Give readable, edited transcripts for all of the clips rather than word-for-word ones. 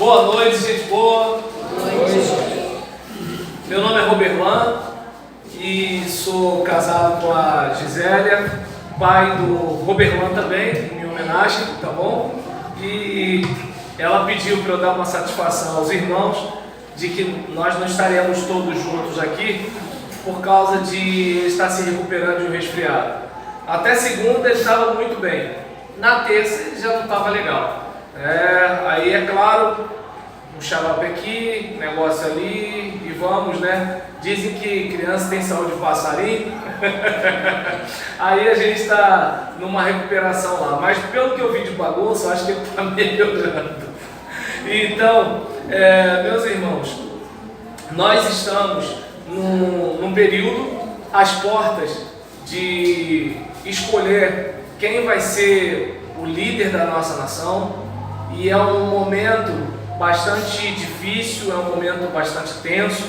Boa noite, gente boa. Boa noite. Meu nome é Roberlan e sou casado com a Gisélia, pai do Roberlan também, em minha homenagem, tá bom? E ela pediu para eu dar uma satisfação aos irmãos de que nós não estaremos todos juntos aqui por causa de ele estar se recuperando de um resfriado. Até segunda ele estava muito bem, na terça ele já não estava legal. Aí é claro, um xarope aqui, negócio ali e vamos, né? Dizem que criança tem saúde de passarinho. Aí a gente está numa recuperação lá, mas pelo que eu vi de bagunça, eu acho que ele está melhorando. Então, meus irmãos, nós estamos num período às portas de escolher quem vai ser o líder da nossa nação, e é um momento bastante difícil, é um momento bastante tenso.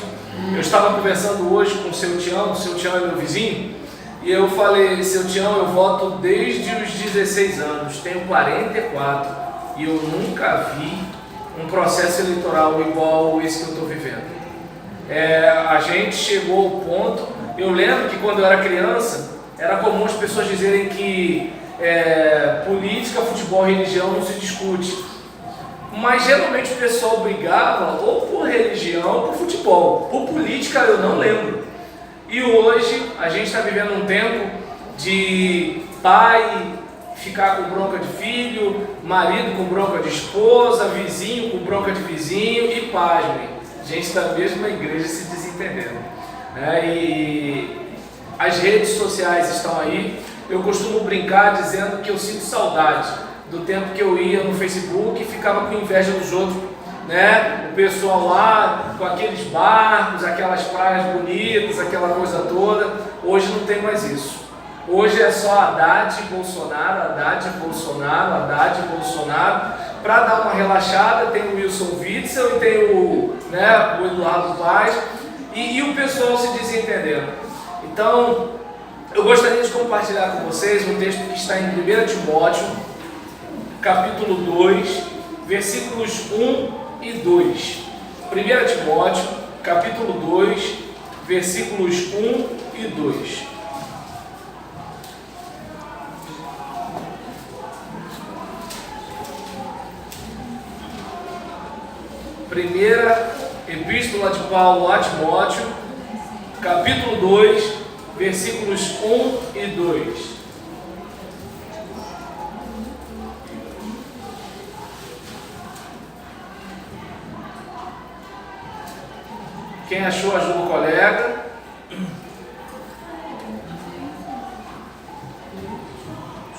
Eu estava conversando hoje com o seu Tião é meu vizinho, e eu falei: seu Tião, eu voto desde os 16 anos, tenho 44, e eu nunca vi um processo eleitoral igual esse que eu estou vivendo. A gente chegou ao ponto, eu lembro que quando eu era criança, era comum as pessoas dizerem que política, futebol e religião não se discute. Mas geralmente o pessoal brigava ou por religião ou por futebol. Por política eu não lembro. E hoje a gente está vivendo um tempo de pai ficar com bronca de filho, marido com bronca de esposa, vizinho com bronca de vizinho e pasmem, gente da mesma igreja se desentendendo. E as redes sociais estão aí. Eu costumo brincar dizendo que eu sinto saudade do tempo que eu ia no Facebook e ficava com inveja dos outros, né? O pessoal lá com aqueles barcos, aquelas praias bonitas, aquela coisa toda. Hoje não tem mais isso. Hoje é só Haddad e Bolsonaro, Haddad e Bolsonaro, Haddad e Bolsonaro. Para dar uma relaxada, tem o Wilson Witzel e tem o Eduardo Paes, e o pessoal se desentendendo. Então, eu gostaria de compartilhar com vocês um texto que está em 1 Timóteo, capítulo 2, versículos 1 e 2. 1 Timóteo, capítulo 2, versículos 1 e 2. Primeira Epístola de Paulo a Timóteo, capítulo 2, versículos 1 e 2. Quem achou, ajuda o colega.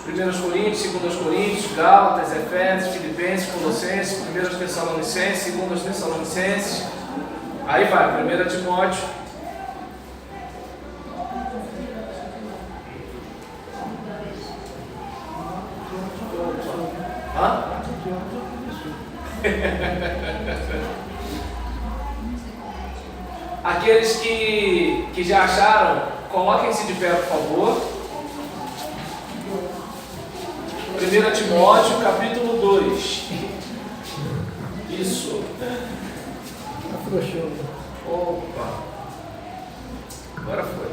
Primeiros Coríntios, 2 Coríntios, Gálatas, Efésios, Filipenses, Colossenses, 1 Tessalonicenses, 2 Tessalonicenses. Aí vai, 1 Timóteo. Aqueles que já acharam, coloquem-se de pé, por favor. 1 Timóteo, capítulo 2. Isso. Opa. Agora foi.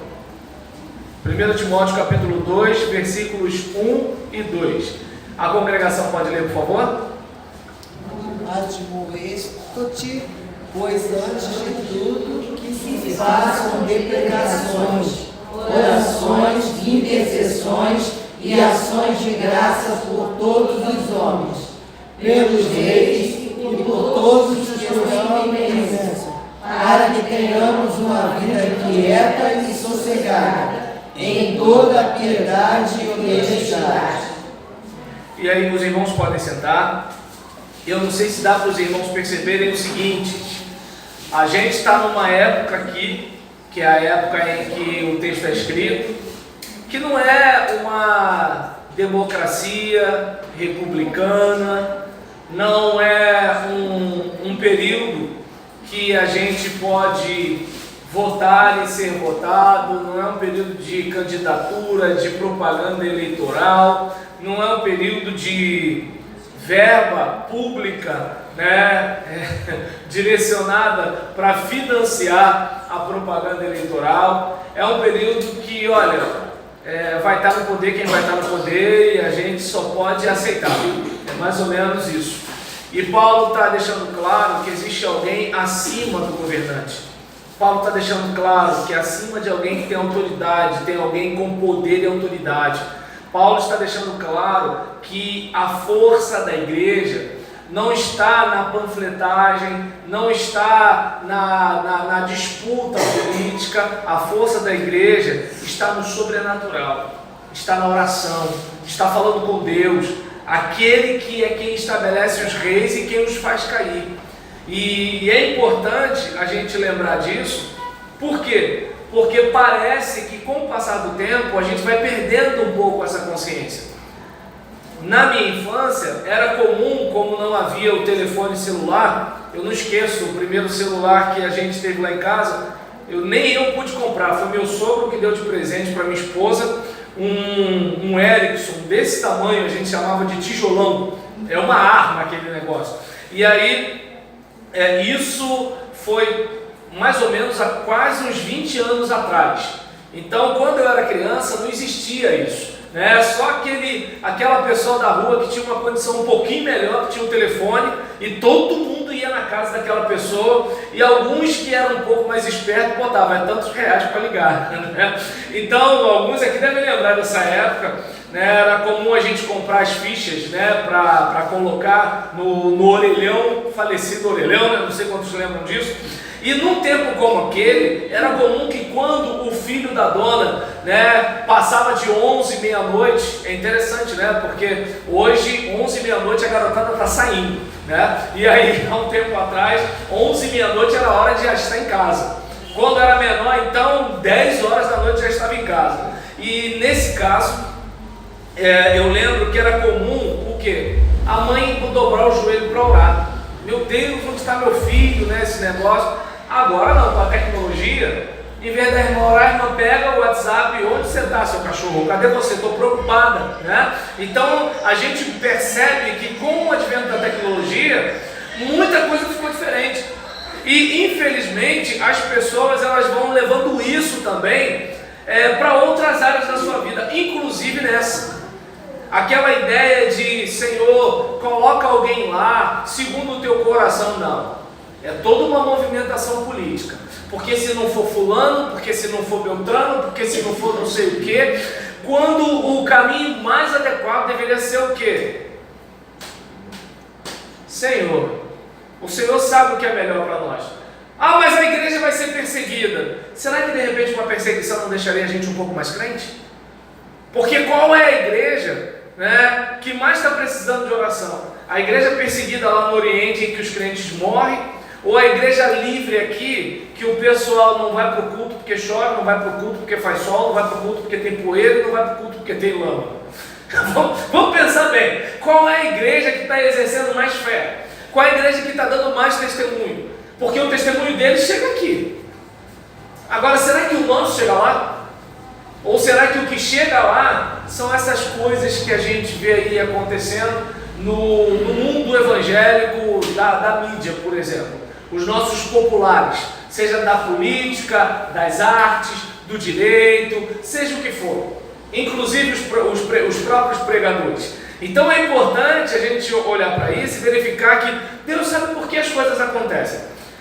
1 Timóteo, capítulo 2, versículos 1 e 2. A congregação pode ler, por favor? Admoesto-te, pois antes de tudo, que se façam deprecações, orações, intercessões e ações de graça por todos os homens, pelos reis e por todos os que estão em presença, para que tenhamos uma vida quieta e sossegada, em toda piedade e honestidade. E aí os irmãos podem sentar. Eu não sei se dá para os irmãos perceberem o seguinte: a gente está numa época aqui, que é a época em que o texto é escrito, que não é uma democracia republicana, não é um período que a gente pode votar e ser votado, não é um período de candidatura, de propaganda eleitoral, não é um período de verba pública né, direcionada para financiar a propaganda eleitoral. É um período que, olha, vai estar no poder quem vai estar no poder e a gente só pode aceitar. É mais ou menos isso. E Paulo está deixando claro que existe alguém acima do governante. Paulo está deixando claro que acima de alguém que tem autoridade, tem alguém com poder e autoridade. Paulo está deixando claro que a força da igreja não está na panfletagem, não está na disputa política. A força da igreja está no sobrenatural, está na oração, está falando com Deus, aquele que é quem estabelece os reis e quem os faz cair. E é importante a gente lembrar disso. Por quê? Porque parece que com o passar do tempo a gente vai perdendo um pouco essa consciência. Na minha infância era comum, como não havia o telefone celular, eu não esqueço o primeiro celular que a gente teve lá em casa, nem eu pude comprar, foi meu sogro que deu de presente para minha esposa, um Ericsson desse tamanho, a gente chamava de tijolão, é uma arma aquele negócio. E aí, isso foi mais ou menos há quase uns 20 anos atrás. Então, quando eu era criança, não existia isso. Só aquela pessoa da rua que tinha uma condição um pouquinho melhor, que tinha um telefone, e todo mundo ia na casa daquela pessoa, e alguns que eram um pouco mais espertos botavam tantos reais para ligar. Então, alguns aqui devem lembrar dessa época, era comum a gente comprar as fichas para colocar no orelhão, falecido orelhão, não sei quantos lembram disso. E num tempo como aquele, era comum que quando o filho da dona, passava de 11, meia-noite, é interessante, porque hoje, 11, meia-noite, a garotada está saindo, E aí, há um tempo atrás, 11, meia-noite era a hora de já estar em casa. Quando era menor, então, 10 horas da noite já estava em casa. E nesse caso, eu lembro que era comum, o quê? A mãe dobrar o joelho para orar. Meu Deus, onde está meu filho, esse negócio? Agora não, com a tecnologia, em vez da irmã orar, a irmã pega o WhatsApp, onde você está, seu cachorro? Cadê você? Estou preocupada, Então, a gente percebe que com o advento da tecnologia, muita coisa ficou diferente. E, infelizmente, as pessoas elas vão levando isso também para outras áreas da sua vida, inclusive nessa. Aquela ideia de, Senhor, coloca alguém lá, segundo o teu coração, não. É toda uma movimentação política. Porque se não for fulano, porque se não for Beltrano, porque se não for não sei o quê, quando o caminho mais adequado deveria ser o quê? Senhor, o Senhor sabe o que é melhor para nós. Ah, mas a igreja vai ser perseguida. Será que de repente uma perseguição não deixaria a gente um pouco mais crente? Porque qual é a igreja que mais está precisando de oração? A igreja perseguida lá no Oriente, em que os crentes morrem, ou a igreja livre aqui, que o pessoal não vai para o culto porque chove, não vai para o culto porque faz sol, não vai para o culto porque tem poeira, não vai para o culto porque tem lama? Vamos pensar bem, qual é a igreja que está exercendo mais fé? Qual é a igreja que está dando mais testemunho? Porque o testemunho deles chega aqui. Agora, será que o nosso chega lá? Ou será que o que chega lá são essas coisas que a gente vê aí acontecendo no mundo evangélico da mídia, por exemplo? Os nossos populares, seja da política, das artes, do direito, seja o que for. Inclusive os próprios pregadores. Então é importante a gente olhar para isso e verificar que Deus sabe por que as coisas acontecem.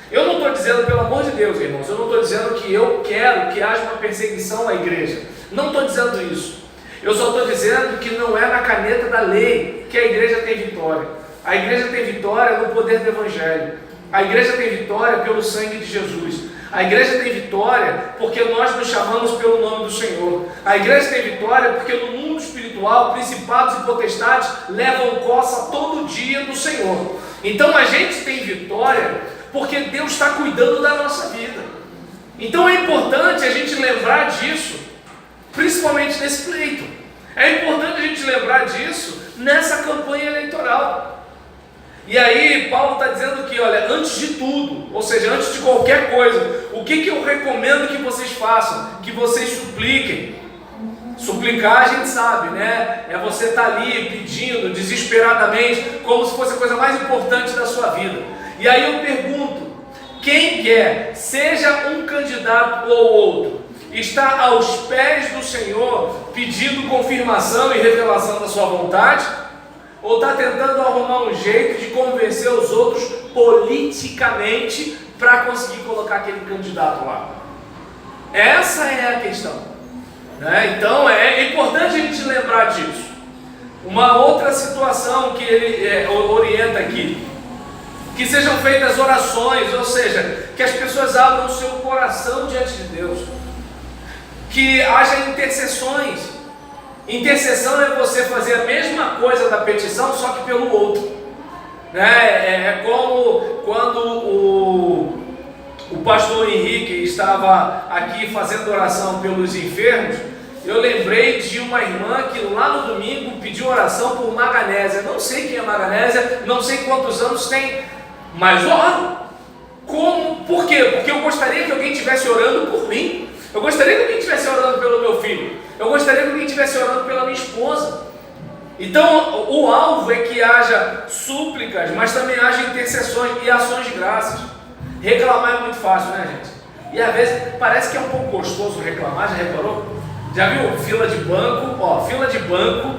Eu não estou dizendo, pelo amor de Deus, irmãos, eu não estou dizendo que eu quero que haja uma perseguição à igreja. Não estou dizendo isso. Eu só estou dizendo que não é na caneta da lei que a igreja tem vitória. A igreja tem vitória no poder do Evangelho. A igreja tem vitória pelo sangue de Jesus. A igreja tem vitória porque nós nos chamamos pelo nome do Senhor. A igreja tem vitória porque no mundo espiritual, principados e potestades levam coça todo dia do Senhor. Então a gente tem vitória porque Deus está cuidando da nossa vida. Então é importante a gente lembrar disso, principalmente nesse pleito. É importante a gente lembrar disso nessa campanha eleitoral. E aí Paulo está dizendo que, olha, antes de tudo, ou seja, antes de qualquer coisa, o que eu recomendo que vocês façam? Que vocês supliquem. Suplicar a gente sabe, né? É você estar ali pedindo desesperadamente, como se fosse a coisa mais importante da sua vida. E aí eu pergunto, quem quer, seja um candidato ou outro, está aos pés do Senhor pedindo confirmação e revelação da sua vontade? Ou está tentando arrumar um jeito de convencer os outros politicamente para conseguir colocar aquele candidato lá? Essa é a questão, né? Então é importante a gente lembrar disso. Uma outra situação que ele orienta aqui, que sejam feitas orações, ou seja, que as pessoas abram o seu coração diante de Deus, que haja intercessões. Intercessão é você fazer a mesma coisa da petição, só que pelo outro, né? É como quando o pastor Henrique estava aqui fazendo oração pelos enfermos. Eu lembrei de uma irmã que lá no domingo pediu oração por Maganésia. Não sei quem é Maganésia, não sei quantos anos tem, mas oro. Como? Por quê? Porque eu gostaria que alguém estivesse orando por mim. Eu gostaria que alguém estivesse orando pelo meu filho. Eu gostaria que alguém estivesse orando pela minha esposa. Então, o alvo é que haja súplicas, mas também haja intercessões e ações de graças. Reclamar é muito fácil, né, gente? E às vezes parece que é um pouco gostoso reclamar, já reparou? Já viu fila de banco? Ó, fila de banco,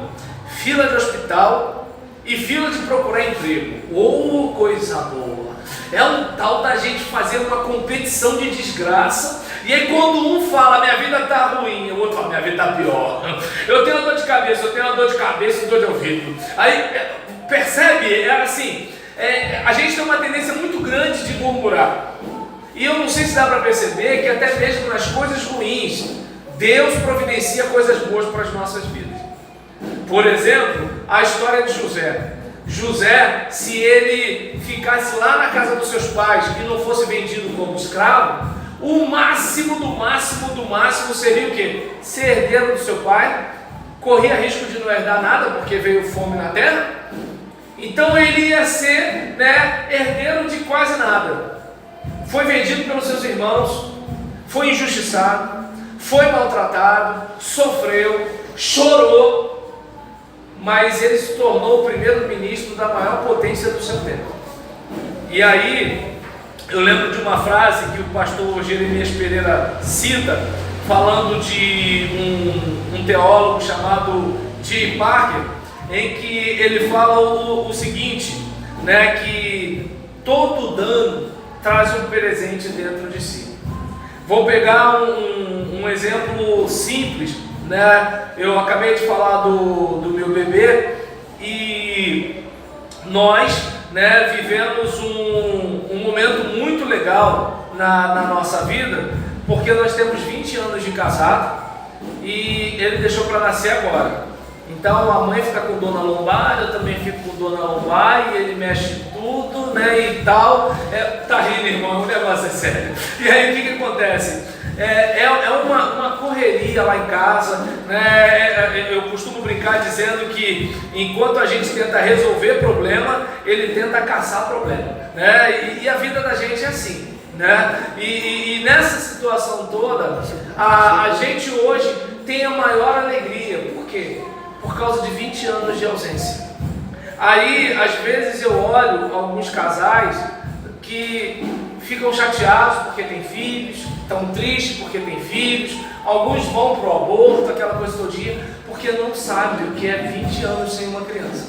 fila de hospital e fila de procurar emprego. Oh, coisa boa! É um tal da gente fazer uma competição de desgraça. E aí quando um fala, minha vida está ruim, o outro fala, minha vida está pior. Eu tenho uma dor de cabeça, eu tenho uma dor de cabeça e dor de ouvido. Aí, percebe? É assim, a gente tem uma tendência muito grande de murmurar. E eu não sei se dá para perceber que até mesmo nas coisas ruins, Deus providencia coisas boas para as nossas vidas. Por exemplo, a história de José. José, se ele ficasse lá na casa dos seus pais e não fosse vendido como escravo, o máximo do máximo do máximo seria o quê? Ser herdeiro do seu pai, corria risco de não herdar nada, porque veio fome na terra. Então ele ia ser, né, herdeiro de quase nada. Foi vendido pelos seus irmãos, foi injustiçado, foi maltratado, sofreu, chorou, mas ele se tornou o primeiro-ministro da maior potência do seu tempo. E aí, eu lembro de uma frase que o pastor Jeremias Pereira cita, falando de um teólogo chamado J. Parker, em que ele fala o seguinte, né, que todo dano traz um presente dentro de si. Vou pegar um exemplo simples, né? Eu acabei de falar do meu bebê e nós, né, vivemos um momento muito legal na nossa vida, porque nós temos 20 anos de casado e ele deixou para nascer agora. Então a mãe fica com dor na lombar, eu também fico com dor na lombar e ele mexe tudo, né, e tal. Tá rindo, irmão, o negócio é sério. E aí o que acontece? É uma correria lá em casa, né? Eu costumo brincar dizendo que enquanto a gente tenta resolver problema, ele tenta caçar problema, né? E a vida da gente é assim, né? E nessa situação toda, a gente hoje tem a maior alegria. Por quê? Por causa de 20 anos de ausência. Aí, às vezes eu olho alguns casais que ficam chateados porque têm filhos, estão tristes porque têm filhos, alguns vão para o aborto, aquela coisa todinha, porque não sabem o que é 20 anos sem uma criança.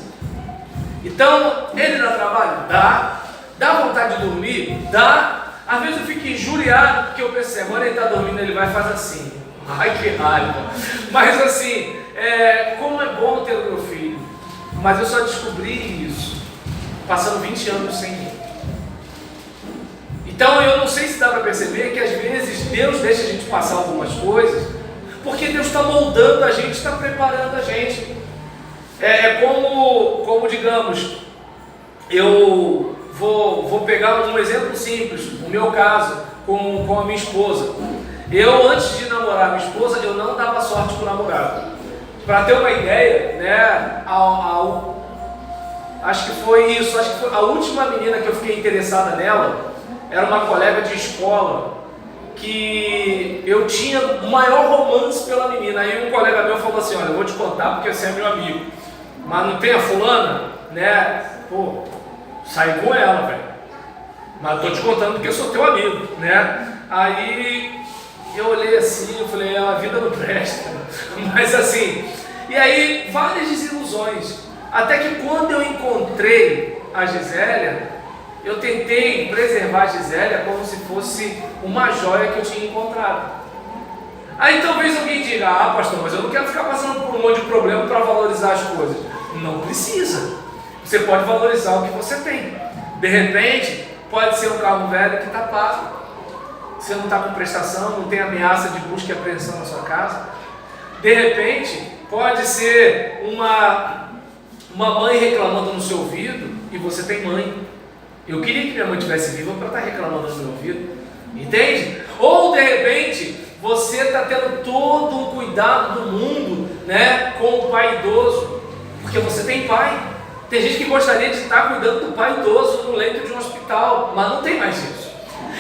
Então, ele dá trabalho? Dá vontade de dormir? Dá. Às vezes eu fico injuriado porque eu penso, agora ele está dormindo, ele vai fazer assim. Ai, que raiva. Mas assim, como é bom ter o meu filho. Mas eu só descobri isso passando 20 anos sem ele. Então eu não sei se dá para perceber que às vezes Deus deixa a gente passar algumas coisas, porque Deus está moldando a gente, está preparando a gente. Como digamos, eu vou pegar um exemplo simples, o meu caso com a minha esposa. Eu, antes de namorar minha esposa, eu não dava sorte com o namorado. Para ter uma ideia, né, acho que foi a última menina que eu fiquei interessada nela, era uma colega de escola, que eu tinha o maior romance pela menina. Aí um colega meu falou falou assim, olha, eu vou te contar porque você é meu amigo, mas não tem a fulana, né? Pô, saí com ela, velho. Mas eu tô te contando porque eu sou teu amigo, né? Aí eu olhei assim, eu falei, a vida não presta. Mas assim, e aí várias desilusões. Até que quando eu encontrei a Gisélia, eu tentei preservar a Gisélia como se fosse uma joia que eu tinha encontrado. Aí talvez alguém diga, pastor, mas eu não quero ficar passando por um monte de problema para valorizar as coisas. Não precisa. Você pode valorizar o que você tem. De repente, pode ser um carro velho que está pago. Você não está com prestação, não tem ameaça de busca e apreensão na sua casa. De repente, pode ser uma mãe reclamando no seu ouvido e você tem mãe. Eu queria que minha mãe estivesse viva para estar reclamando no meu ouvido. Entende? Ou de repente, você está tendo todo um cuidado do mundo, né, com o pai idoso, porque você tem pai. Tem gente que gostaria de estar cuidando do pai idoso no leito de um hospital, mas não tem mais isso.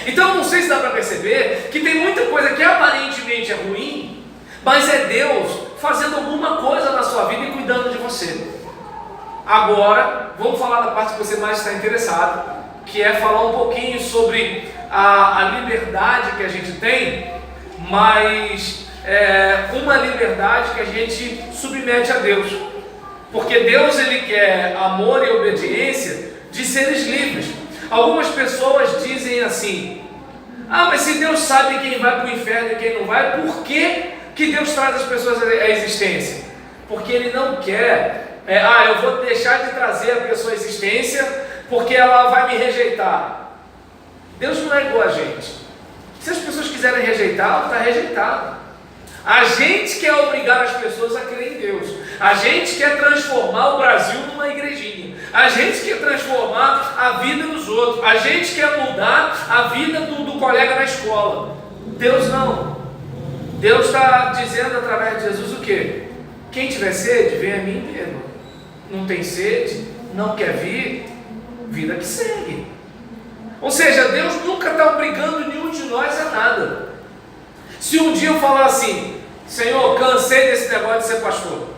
Então não sei se dá para perceber que tem muita coisa que aparentemente é ruim, mas é Deus fazendo alguma coisa na sua vida e cuidando de você. Agora, vamos falar da parte que você mais está interessado, que é falar um pouquinho sobre a liberdade que a gente tem, mas uma liberdade que a gente submete a Deus. Porque Deus, Ele quer amor e obediência de seres livres. Algumas pessoas dizem assim, mas se Deus sabe quem vai para o inferno e quem não vai, por que Deus traz as pessoas à existência? Porque Ele não quer, eu vou deixar de trazer a pessoa à existência porque ela vai me rejeitar. Deus não é igual a gente. Se as pessoas quiserem rejeitar, ela está rejeitada. A gente quer obrigar as pessoas a crer em Deus. A gente quer transformar o Brasil numa igrejinha. A gente quer transformar a vida dos outros. A gente quer mudar a vida do colega na escola. Deus não. Deus está dizendo através de Jesus o quê? Quem tiver sede, vem a mim e beba. Não tem sede, não quer vir, vida que segue. Ou seja, Deus nunca está obrigando nenhum de nós a nada. Se um dia eu falar assim, Senhor, cansei desse negócio de ser pastor,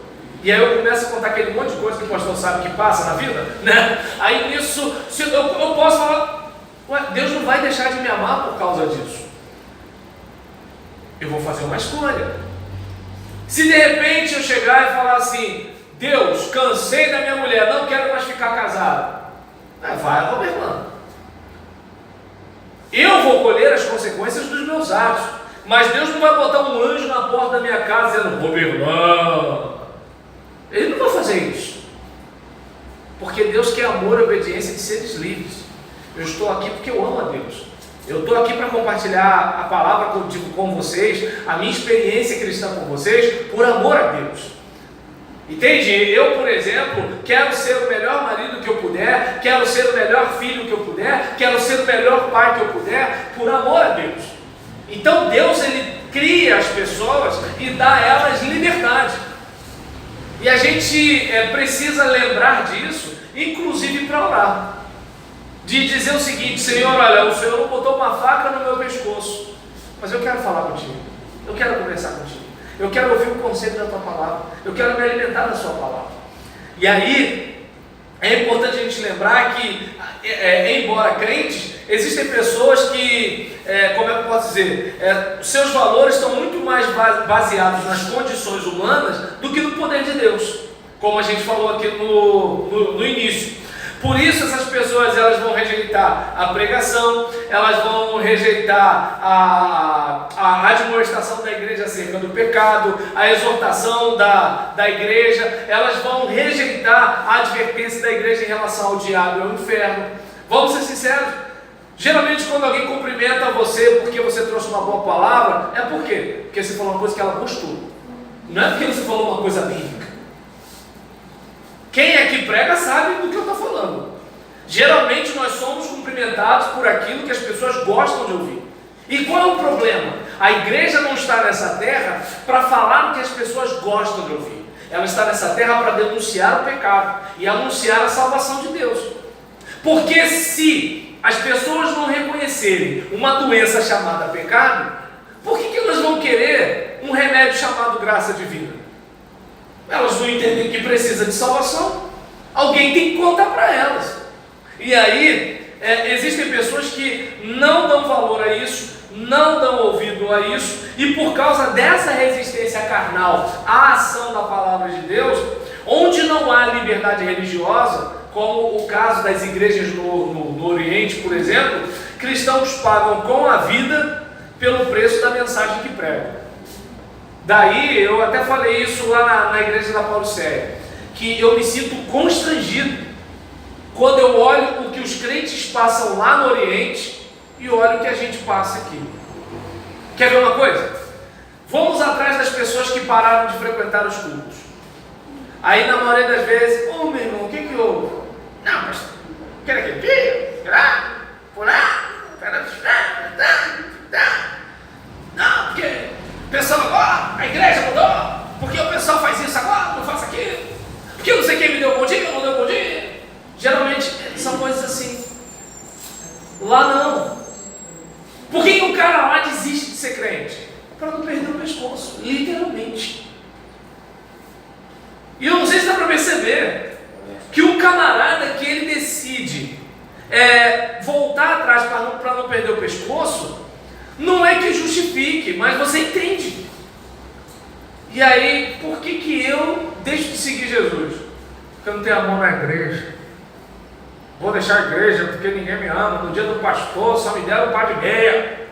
e aí eu começo a contar aquele monte de coisa que o pastor sabe que passa na vida, né? Aí nisso, eu posso falar, Deus não vai deixar de me amar por causa disso. Eu vou fazer uma escolha. Se de repente eu chegar e falar assim, Deus, cansei da minha mulher, não quero mais ficar casado, vai, Roberlan. Eu vou colher as consequências dos meus atos, mas Deus não vai botar um anjo na porta da minha casa dizendo, Roberlan. Ele não vai fazer isso, porque Deus quer amor e obediência de seres livres. Eu estou aqui porque eu amo a Deus. Eu estou aqui para compartilhar a palavra com vocês, a minha experiência cristã com vocês, por amor a Deus. Entende? Eu, por exemplo, quero ser o melhor marido que eu puder, quero ser o melhor filho que eu puder, quero ser o melhor pai que eu puder, por amor a Deus. Então Deus, Ele cria as pessoas e dá a elas liberdade. E a gente precisa lembrar disso, inclusive para orar. De dizer o seguinte, Senhor, olha, o Senhor não botou uma faca no meu pescoço, mas eu quero falar contigo, eu quero conversar contigo, eu quero ouvir o conselho da tua palavra, eu quero me alimentar da sua palavra. E aí, é importante a gente lembrar que, embora crentes, existem pessoas que, como é que eu posso dizer, seus valores estão muito mais baseados nas condições humanas do que no poder de Deus, como a gente falou aqui no início. Por isso essas pessoas elas vão rejeitar a pregação, elas vão rejeitar a admoestação da igreja acerca do pecado, a exortação da igreja, elas vão rejeitar a advertência da igreja em relação ao diabo e ao inferno. Vamos ser sinceros, geralmente quando alguém cumprimenta você porque você trouxe uma boa palavra, é por quê? Porque você falou uma coisa que ela gostou, não é porque você falou uma coisa bíblica. Quem é que prega sabe do que eu estou falando. Geralmente nós somos cumprimentados por aquilo que as pessoas gostam de ouvir. E qual é o problema? A igreja não está nessa terra para falar o que as pessoas gostam de ouvir. Ela está nessa terra para denunciar o pecado e anunciar a salvação de Deus. Porque se as pessoas não reconhecerem uma doença chamada pecado, por que elas vão querer um remédio chamado graça divina? elas não entendem que precisa de salvação, alguém tem que contar para elas. E aí, existem pessoas que não dão valor a isso, não dão ouvido a isso, e por causa dessa resistência carnal à ação da palavra de Deus, onde não há liberdade religiosa, como o caso das igrejas no Oriente, por exemplo, cristãos pagam com a vida pelo preço da mensagem que pregam. Daí, eu até falei isso lá na igreja da Paulicéia, que eu me sinto constrangido quando eu olho o que os crentes passam lá no Oriente e olho o que a gente passa aqui. Quer ver uma coisa? Vamos atrás das pessoas que pararam de frequentar os cultos. Aí na maioria das vezes, meu irmão, o que houve? Não, mas quer aqui? Por lá? Não, porque o pessoal agora, a igreja mudou, porque o pessoal faz isso agora, não faz aquilo, porque eu não sei quem me deu bom dia, não deu bom dia. Geralmente são coisas assim. Lá não. Por que o cara lá desiste de ser crente? Para não perder o pescoço, literalmente. E eu não sei se dá para perceber que o camarada que ele decide voltar atrás para não perder o pescoço, não é que justifique, mas você entende. E aí, por que eu deixo de seguir Jesus? Porque eu não tenho amor na igreja. Vou deixar a igreja porque ninguém me ama. No dia do pastor só me deram um par de meia.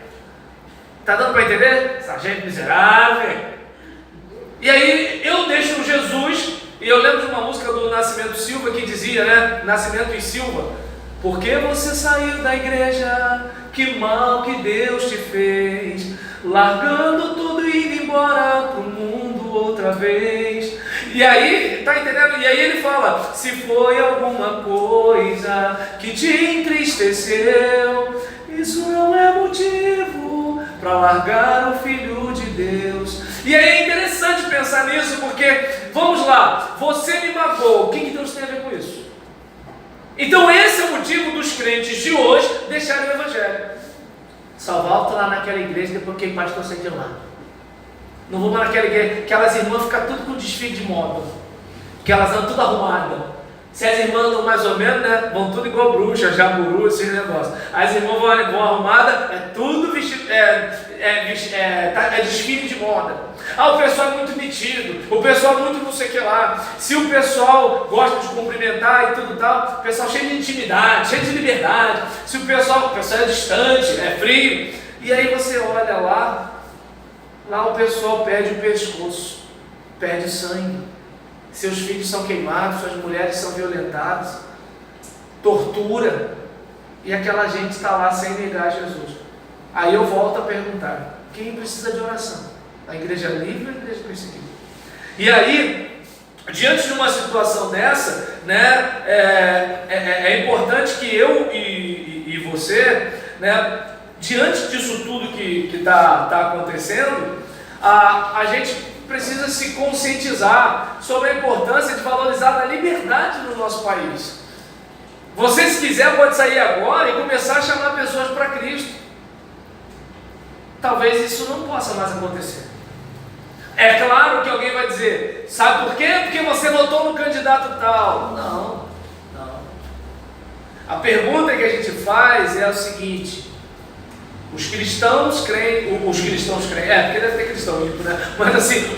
Está dando para entender? Essa gente miserável. E aí eu deixo Jesus. E eu lembro de uma música do Nascimento Silva que dizia, né? Nascimento e Silva. Por que você saiu da igreja? Que mal que Deus te fez. Largando tudo e indo embora pro mundo outra vez. E aí, tá entendendo? E aí ele fala, se foi alguma coisa que te entristeceu, isso não é motivo para largar o Filho de Deus. E aí é interessante pensar nisso, porque, vamos lá, você me magoou, o que Deus tem a ver com isso? Então esse é o motivo dos crentes de hoje deixarem o Evangelho. Só volto lá naquela igreja depois que o pastor saiu de lá. Não vou mais naquela igreja, aquelas irmãs ficam tudo com desfile de moda, que elas andam tudo arrumadas. Se as irmãs andam mais ou menos, né, vão tudo igual bruxa, jaburu, esses negócios. As irmãs vão arrumadas, é tudo vestido, é desfile de moda. O pessoal é muito metido, o pessoal é muito não sei o que lá. Se o pessoal gosta de cumprimentar e tudo tal, o pessoal cheio de intimidade, cheio de liberdade. Se o pessoal é distante, é frio. E aí você olha lá o pessoal perde o pescoço, perde sangue, seus filhos são queimados, suas mulheres são violentadas, tortura, e aquela gente está lá sem negar Jesus. Aí eu volto a perguntar, quem precisa de oração? A igreja livre ou a igreja perseguida? E aí, diante de uma situação dessa, né, é importante que eu e você, né, diante disso tudo que está acontecendo, a gente precisa se conscientizar sobre a importância de valorizar a liberdade no nosso país. Você, se quiser, pode sair agora e começar a chamar pessoas para Cristo. Talvez isso não possa mais acontecer. É claro que alguém vai dizer, sabe por quê? Porque você votou no candidato tal. Não. A pergunta que a gente faz é o seguinte: os cristãos creem, porque deve ter cristão, né? Mas assim,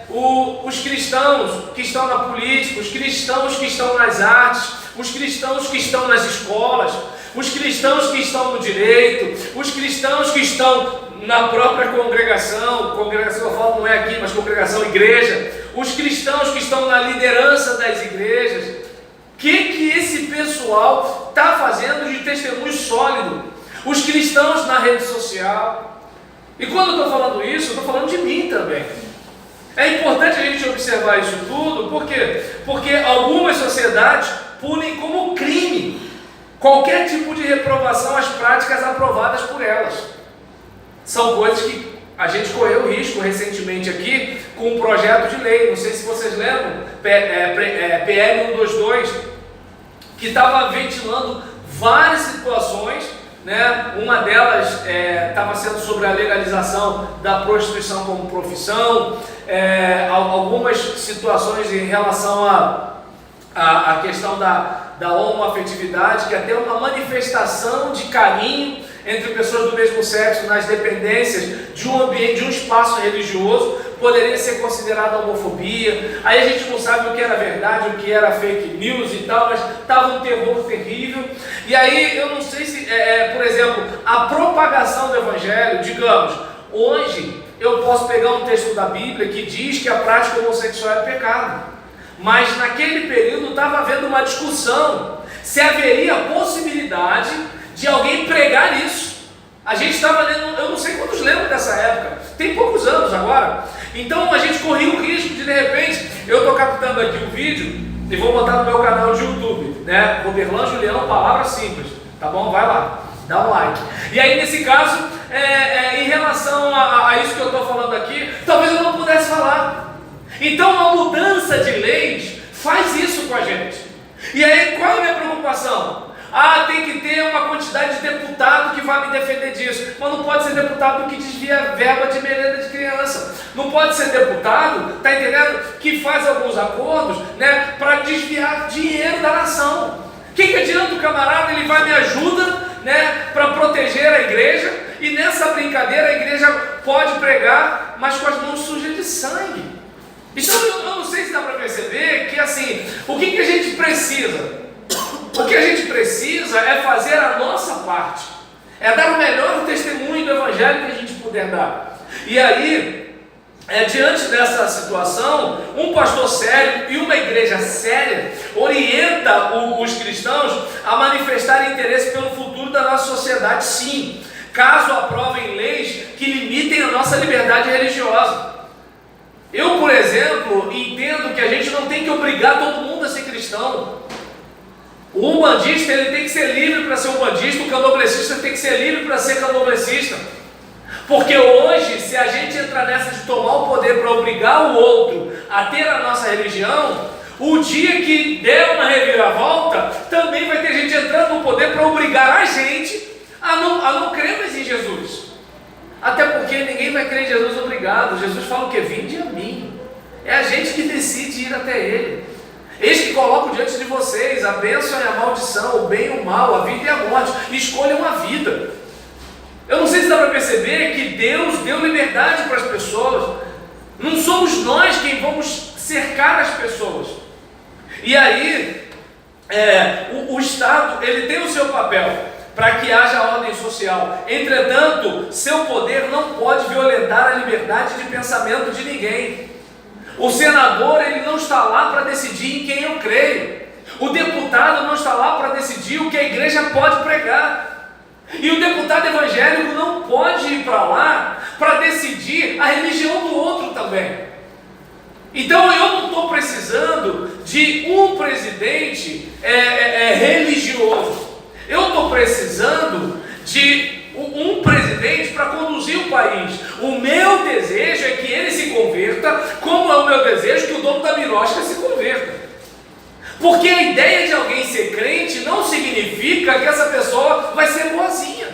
os cristãos que estão na política, os cristãos que estão nas artes, os cristãos que estão nas escolas, os cristãos que estão no direito, os cristãos que estão na própria congregação eu falo não é aqui, mas congregação, igreja, os cristãos que estão na liderança das igrejas, o que esse pessoal está fazendo de testemunho sólido? Os cristãos na rede social. E quando eu estou falando isso, eu estou falando de mim também. É importante a gente observar isso tudo, por quê? Porque algumas sociedades punem como crime qualquer tipo de reprovação às práticas aprovadas por elas. São coisas que a gente correu risco recentemente aqui com um projeto de lei, não sei se vocês lembram, PL 122, que estava ventilando várias situações né? Uma delas estava sendo sobre a legalização da prostituição como profissão, algumas situações em relação à questão da homoafetividade, que é até uma manifestação de carinho entre pessoas do mesmo sexo nas dependências de um ambiente, de um espaço religioso, poderia ser considerada homofobia. Aí a gente não sabe o que era verdade, o que era fake news e tal, mas estava um terror terrível. E aí eu não sei se, por exemplo, a propagação do evangelho, digamos, hoje eu posso pegar um texto da Bíblia que diz que a prática homossexual é pecado, mas naquele período estava havendo uma discussão se haveria possibilidade de alguém pregar isso. A gente estava lendo, eu não sei quantos lembram dessa época, tem poucos anos agora, então a gente corria o risco de repente, eu estou captando aqui o vídeo e vou botar no meu canal de YouTube, né? Roberlan Julião, palavras simples, tá bom? Vai lá, dá um like. E aí nesse caso, em relação a isso que eu estou falando aqui, talvez eu não pudesse falar. Então a mudança de leis faz isso com a gente. E aí qual é a minha preocupação? Tem que ter uma quantidade de deputado que vai me defender disso. Mas não pode ser deputado que desvia verba de merenda de criança. Não pode ser deputado, tá entendendo? Que faz alguns acordos, né, para desviar dinheiro da nação. O que adianta o camarada? Ele vai me ajuda, né, para proteger a igreja, e nessa brincadeira a igreja pode pregar, mas com as mãos sujas de sangue. Então eu não sei se dá para perceber que assim, o que a gente precisa? O que a gente precisa é fazer a nossa parte, é dar o melhor testemunho do evangelho que a gente puder dar. E aí, diante dessa situação, um pastor sério e uma igreja séria orienta os cristãos a manifestar interesse pelo futuro da nossa sociedade, sim, caso aprovem leis que limitem a nossa liberdade religiosa. Eu, por exemplo, entendo que a gente não tem que obrigar todo mundo a ser cristão. O umbandista ele tem que ser livre para ser umbandista, o candomblessista tem que ser livre para ser candomblessista. Porque hoje, se a gente entrar nessa de tomar o poder para obrigar o outro a ter a nossa religião, o dia que der uma reviravolta, também vai ter gente entrando no poder para obrigar a gente a não crer mais em Jesus. Até porque ninguém vai crer em Jesus obrigado. Jesus fala o que? Vinde a mim. É a gente que decide ir até Ele. Eis que coloco diante de vocês a bênção e a maldição, o bem e o mal, a vida e a morte. Escolham a vida. Eu não sei se dá para perceber que Deus deu liberdade para as pessoas. Não somos nós quem vamos cercar as pessoas. E aí, o Estado, ele tem o seu papel para que haja ordem social. Entretanto, seu poder não pode violentar a liberdade de pensamento de ninguém. O senador, ele não está lá para decidir em quem eu creio. O deputado não está lá para decidir o que a igreja pode pregar. E o deputado evangélico não pode ir para lá para decidir a religião do outro também. Então eu não estou precisando de um presidente religioso. Eu estou precisando de um presidente para conduzir o país. O meu desejo é que ele se converta, como é o meu desejo que o dono da birosca se converta. Porque a ideia de alguém ser crente não significa que essa pessoa vai ser boazinha.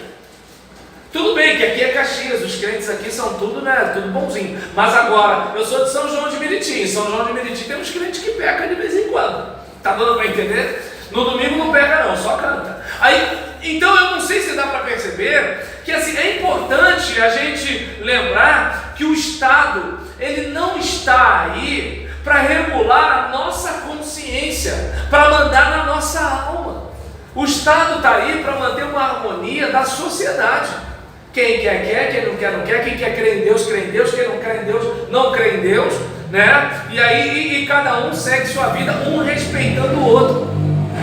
Tudo bem que aqui é Caxias, os crentes aqui são tudo, né, tudo bonzinho. Mas agora, eu sou de São João de Meriti. Em São João de Meriti tem uns crentes que pecam de vez em quando. Tá dando para entender? No domingo não pega não, só canta. Então eu não sei se dá para perceber que assim, é importante a gente lembrar que o Estado, ele não está aí para regular a nossa consciência, para mandar na nossa alma. O Estado está aí para manter uma harmonia da sociedade. Quem quer, quem não quer, quem quer crer em Deus, crê em Deus, quem não crê em Deus, não crê em Deus, né? E aí cada um segue sua vida, um respeitando o outro.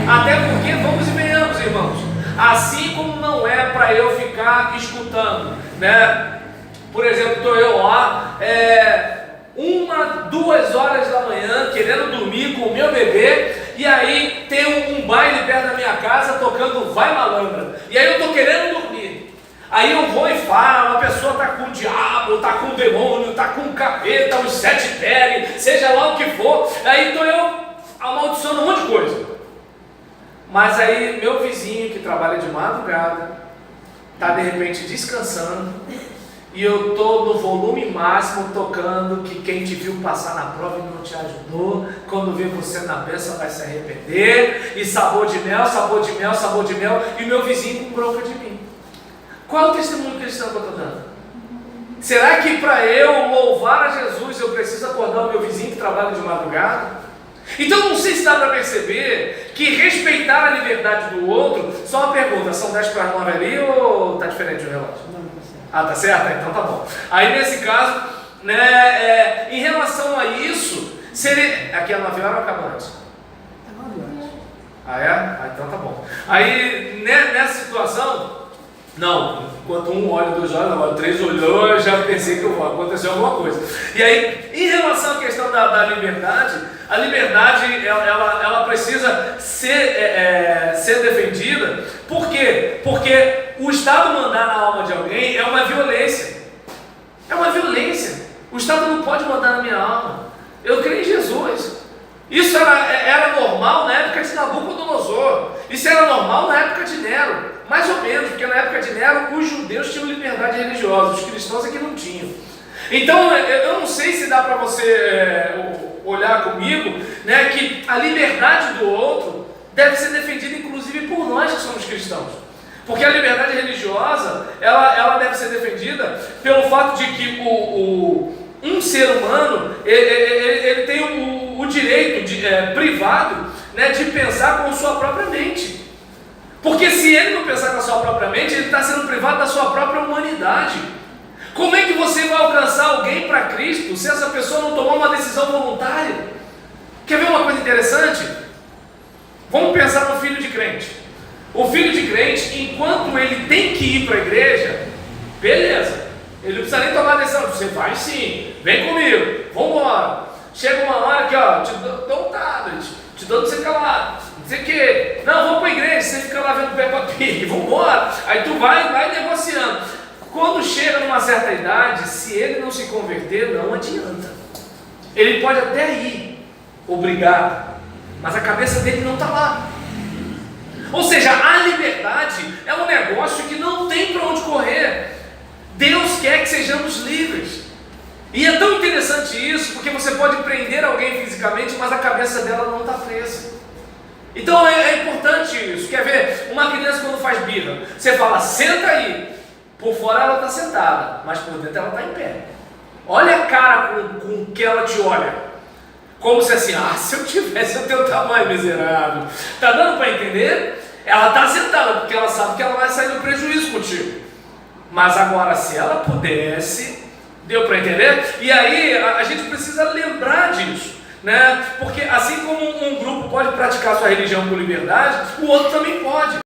Até porque, vamos e venhamos, irmãos, assim como não é para eu ficar escutando, né? Por exemplo, estou eu lá, 1, 2 horas da manhã, querendo dormir com o meu bebê, e aí tem um baile perto da minha casa, tocando Vai Malandra, e aí eu estou querendo dormir. Aí eu vou e falo, a pessoa está com o diabo, está com o demônio, está com o capeta, os 7 pele, seja lá o que for, aí estou eu amaldiçoando um monte de coisa. Mas aí meu vizinho que trabalha de madrugada, está de repente descansando, e eu estou no volume máximo tocando que quem te viu passar na prova e não te ajudou, quando vê você na bênção vai se arrepender, e sabor de mel, sabor de mel, sabor de mel, e o meu vizinho com bronca de mim. Qual é o testemunho cristão que eu estou dando? Será que para eu louvar a Jesus eu preciso acordar o meu vizinho que trabalha de madrugada? Então não sei se dá para perceber que respeitar a liberdade do outro, só uma pergunta, são 10 para 9 ali ou está diferente o relógio? Ah, tá certo? Então tá bom. Aí nesse caso, né, em relação a isso, seria... Aqui é 9 horas ou acaba antes? É 9 horas. Ah é? Ah, então tá bom. Aí nessa situação, não, enquanto um olha, dois olhos, agora três olhou, eu já pensei que aconteceu alguma coisa. E aí, em relação à questão da liberdade, a liberdade ela precisa ser defendida. Por quê? Porque o Estado mandar na alma de alguém é uma violência. É uma violência. O Estado não pode mandar na minha alma. Eu creio em Jesus. Isso era normal na época de Nabucodonosor. Isso era normal na época de Nero. Mais ou menos, porque na época de Nero os judeus tinham liberdade religiosa, os cristãos aqui não tinham. Então eu não sei se dá para você olhar comigo, né, que a liberdade do outro deve ser defendida inclusive por nós que somos cristãos. Porque a liberdade religiosa ela deve ser defendida pelo fato de que um ser humano ele tem o direito privado, né, de pensar com sua própria mente. Porque se ele não pensar com a sua própria mente, ele está sendo privado da sua própria humanidade. Como é que você vai alcançar alguém para Cristo se essa pessoa não tomar uma decisão voluntária? Quer ver uma coisa interessante? Vamos pensar no filho de crente. O filho de crente, enquanto ele tem que ir para a igreja, beleza, ele não precisa nem tomar decisão. Você vai sim, vem comigo, vamos embora. Chega uma hora que, ó, te dou um tablet, te dou não sei o que lá, não sei o que. Não, vamos para a igreja, você fica lá vendo Peppa Pig, vamos embora. Aí tu vai negociando. Quando chega numa certa idade, se ele não se converter, não adianta. Ele pode até ir, obrigado, mas a cabeça dele não está lá. Ou seja, a liberdade é um negócio que não tem para onde correr. Deus quer que sejamos livres. E é tão interessante isso, porque você pode prender alguém fisicamente, mas a cabeça dela não está presa. Então é importante isso. Quer ver? Uma criança quando faz birra, você fala, senta aí. Por fora ela está sentada, mas por dentro ela está em pé. Olha a cara com que ela te olha. Como se assim, se eu tivesse o teu tamanho, miserável. Está dando para entender? Ela está sentada, porque ela sabe que ela vai sair no prejuízo contigo. Mas agora, se ela pudesse, deu para entender? E aí, a gente precisa lembrar disso, né? Porque assim como um grupo pode praticar sua religião com liberdade, o outro também pode.